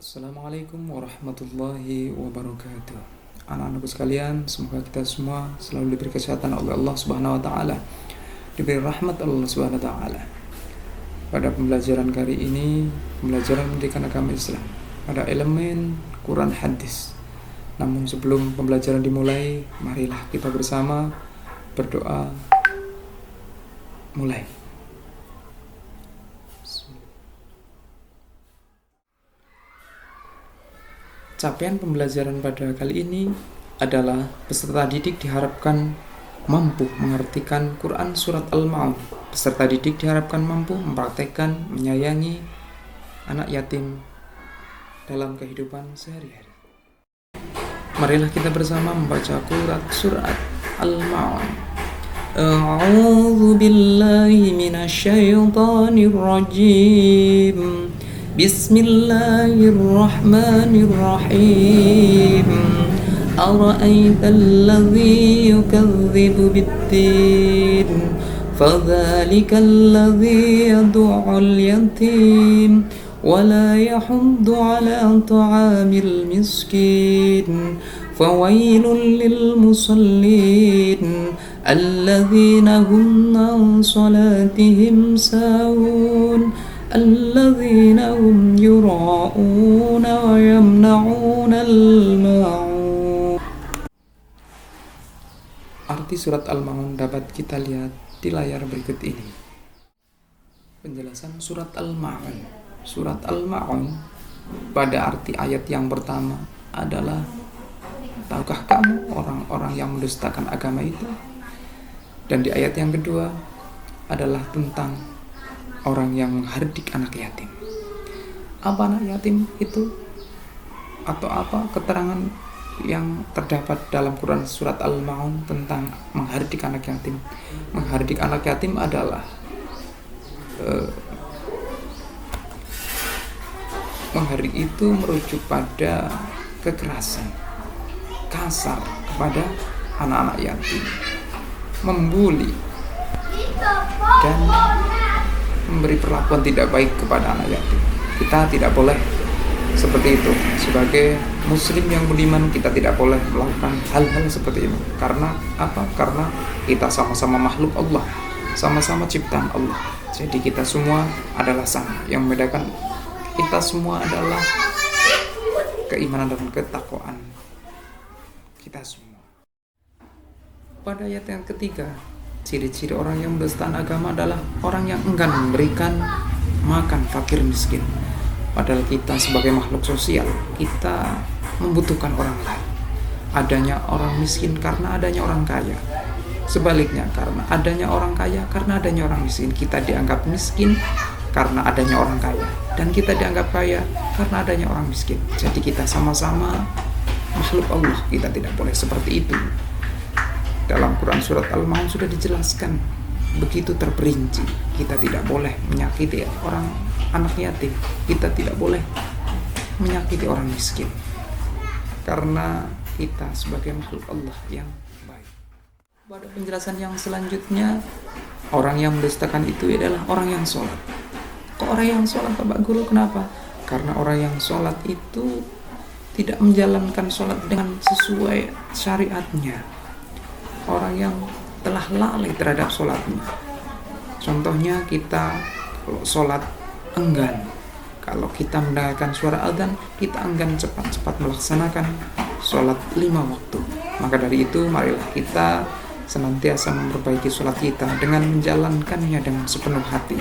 Assalamualaikum warahmatullahi wabarakatuh. Anak-anakku sekalian, semoga kita semua selalu diberi kesehatan oleh Allah Subhanahu wa taala, diberi rahmat Allah Subhanahu wa taala. Pada pembelajaran kali ini, pembelajaran pendidikan agama Islam, ada elemen Quran hadis. Namun sebelum pembelajaran dimulai, marilah kita bersama berdoa. Mulai. Capaian pembelajaran pada kali ini adalah peserta didik diharapkan mampu mengartikan Quran Surat Al-Ma'un. Peserta didik diharapkan mampu mempraktekkan, menyayangi anak yatim dalam kehidupan sehari-hari. Marilah kita bersama membaca Surat Al-Ma'un. A'udzu billahi minasyaitonir rajim. Bismillahirrahmanirrahim. Ara'aital ladzi yukadzibu bid-din fadzalikal ladzi yad'ul yatim wa la yahuddu 'ala ta'amil miskin fawailul lil musallin alladzina hum 'an salatihim sahun alladzina hum yura'una wa yamna'una al-ma'un. Arti surat Al-Ma'un dapat kita lihat di layar berikut ini. Penjelasan surat Al-Ma'un. Surat Al-Ma'un pada arti ayat yang pertama adalah, tahukah kamu orang-orang yang mendustakan agama itu? Dan di ayat yang kedua adalah tentang orang yang menghardik anak yatim. Apa anak yatim itu? Atau apa keterangan yang terdapat dalam Quran Surat Al-Ma'un tentang menghardik anak yatim? Menghardik anak yatim adalah menghardik itu merujuk pada kekerasan, kasar kepada anak-anak yatim, membuli, dan memberi perlakuan tidak baik kepada anak yatim. Kita tidak boleh seperti itu. Sebagai muslim yang beriman, kita tidak boleh melakukan hal-hal seperti ini. Karena apa? Karena kita sama-sama makhluk Allah, sama-sama ciptaan Allah. Jadi kita semua adalah sama. Yang membedakan kita semua adalah keimanan dan ketakwaan kita semua. Pada ayat yang ketiga, ciri-ciri orang yang mendustakan agama adalah orang yang enggan memberikan makan fakir miskin. Padahal kita sebagai makhluk sosial, kita membutuhkan orang lain. Adanya orang miskin karena adanya orang kaya. Sebaliknya, karena adanya orang kaya, karena adanya orang miskin. Kita dianggap miskin karena adanya orang kaya, dan kita dianggap kaya karena adanya orang miskin. Jadi kita sama-sama makhluk Allah. Kita tidak boleh seperti itu. Dalam Quran Surat Al-Ma'un sudah dijelaskan begitu terperinci. Kita tidak boleh menyakiti orang anak yatim. Kita tidak boleh menyakiti orang miskin, karena kita sebagai makhluk Allah yang baik. Pada penjelasan yang selanjutnya, orang yang mendustakan itu adalah orang yang sholat. Kok orang yang sholat, Bapak Guru? Kenapa? Karena orang yang sholat itu tidak menjalankan sholat dengan sesuai syariatnya. Orang yang telah lalai terhadap sholatnya. Contohnya kita kalau sholat enggan. Kalau kita mendengarkan suara adzan, kita enggan cepat-cepat melaksanakan sholat 5 waktu. Maka dari itu, marilah kita senantiasa memperbaiki sholat kita dengan menjalankannya dengan sepenuh hati.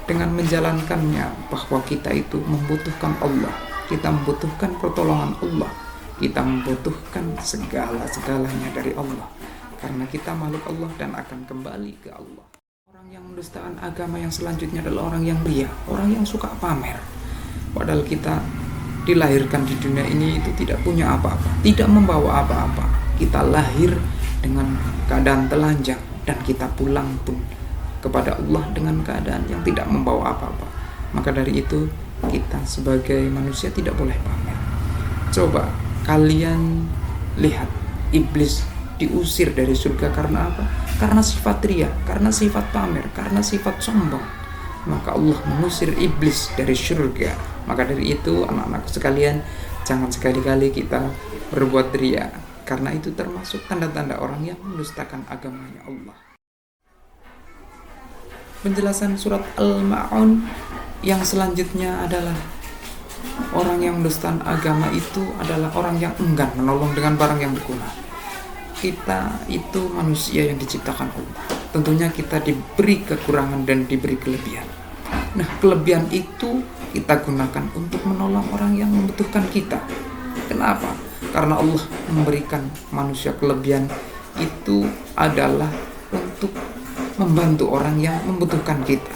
Dengan menjalankannya bahwa kita itu membutuhkan Allah. Kita membutuhkan pertolongan Allah. Kita membutuhkan segala-segalanya dari Allah. Karena kita makhluk Allah dan akan kembali ke Allah. Orang yang mendustakan agama yang selanjutnya adalah orang yang ria, orang yang suka pamer. Padahal kita dilahirkan di dunia ini itu tidak punya apa-apa, tidak membawa apa-apa. Kita lahir dengan keadaan telanjang, dan kita pulang pun kepada Allah dengan keadaan yang tidak membawa apa-apa. Maka dari itu, kita sebagai manusia tidak boleh pamer. Coba kalian lihat, iblis diusir dari surga karena apa? Karena sifat ria, karena sifat pamer, karena sifat sombong. Maka Allah mengusir iblis dari surga Maka dari itu anak-anakku sekalian, jangan sekali-kali kita berbuat riya, karena itu termasuk tanda-tanda orang yang mendustakan agamanya Allah. Penjelasan surat Al-Ma'un yang selanjutnya adalah orang yang mendustakan agama itu adalah orang yang enggan menolong dengan barang yang berguna. Kita itu manusia yang diciptakan Allah. Tentunya kita diberi kekurangan dan diberi kelebihan. Nah, kelebihan itu kita gunakan untuk menolong orang yang membutuhkan kita. Kenapa? Karena Allah memberikan manusia kelebihan itu adalah untuk membantu orang yang membutuhkan kita.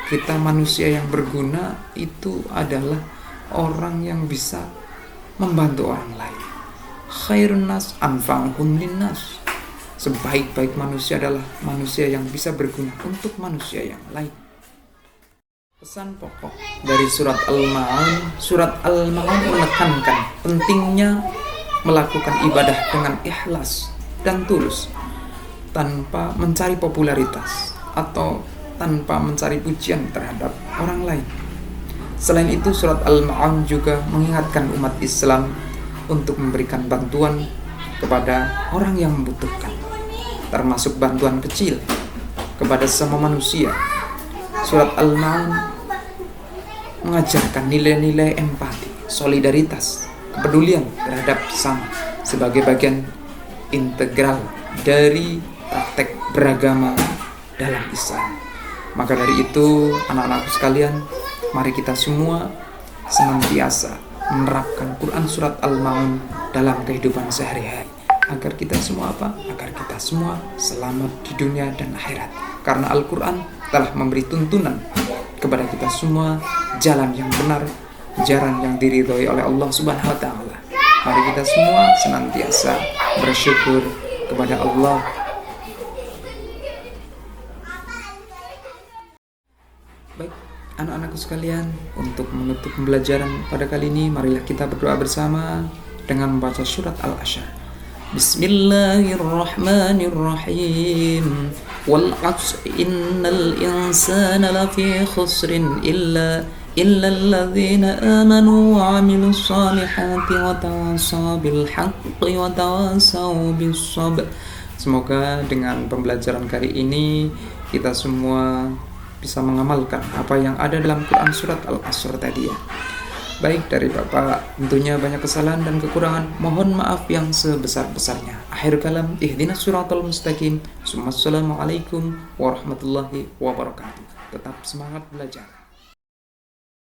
Kita manusia yang berguna itu adalah orang yang bisa membantu orang lain. Khairun nas anfa'uhum linnas. Sebaik-baik manusia adalah manusia yang bisa berguna untuk manusia yang lain. Pesan pokok dari surat Al-Ma'un menekankan pentingnya melakukan ibadah dengan ikhlas dan tulus, tanpa mencari popularitas atau tanpa mencari pujian terhadap orang lain. Selain itu, surat Al-Ma'un juga mengingatkan umat Islam untuk memberikan bantuan kepada orang yang membutuhkan, termasuk bantuan kecil kepada semua manusia. Surat Al-Ma'un mengajarkan nilai-nilai empati, solidaritas, kepedulian terhadap sesama sebagai bagian integral dari praktek beragama dalam Islam. Maka dari itu, anak-anakku sekalian, mari kita semua senantiasa menerapkan Quran surat Al-Ma'un dalam kehidupan sehari-hari, agar kita semua agar kita semua selamat di dunia dan akhirat. Karena Al-Quran telah memberi tuntunan kepada kita semua jalan yang benar, jalan yang diridhoi oleh Allah Subhanahu wa taala. Mari kita semua senantiasa bersyukur kepada Allah. Baik, anak-anakku sekalian, untuk menutup pembelajaran pada kali ini, marilah kita berdoa bersama dengan membaca surat Al-Asyr. Bismillahirrahmanirrahim. Wal 'asr innal insana lafi khusrin illa alladzina amanu wa 'amilus solihati wa tawassaw bil haqqi wa tawassaw bis sabr. Semoga dengan pembelajaran kali ini kita semua bisa mengamalkan apa yang ada dalam Quran surat Al-Asr tadi ya. Baik, dari Bapak tentunya banyak kesalahan dan kekurangan, mohon maaf yang sebesar-besarnya. Akhir kalam, ihdinas siratal mustaqim. Assalamualaikum warahmatullahi wabarakatuh. Tetap semangat belajar.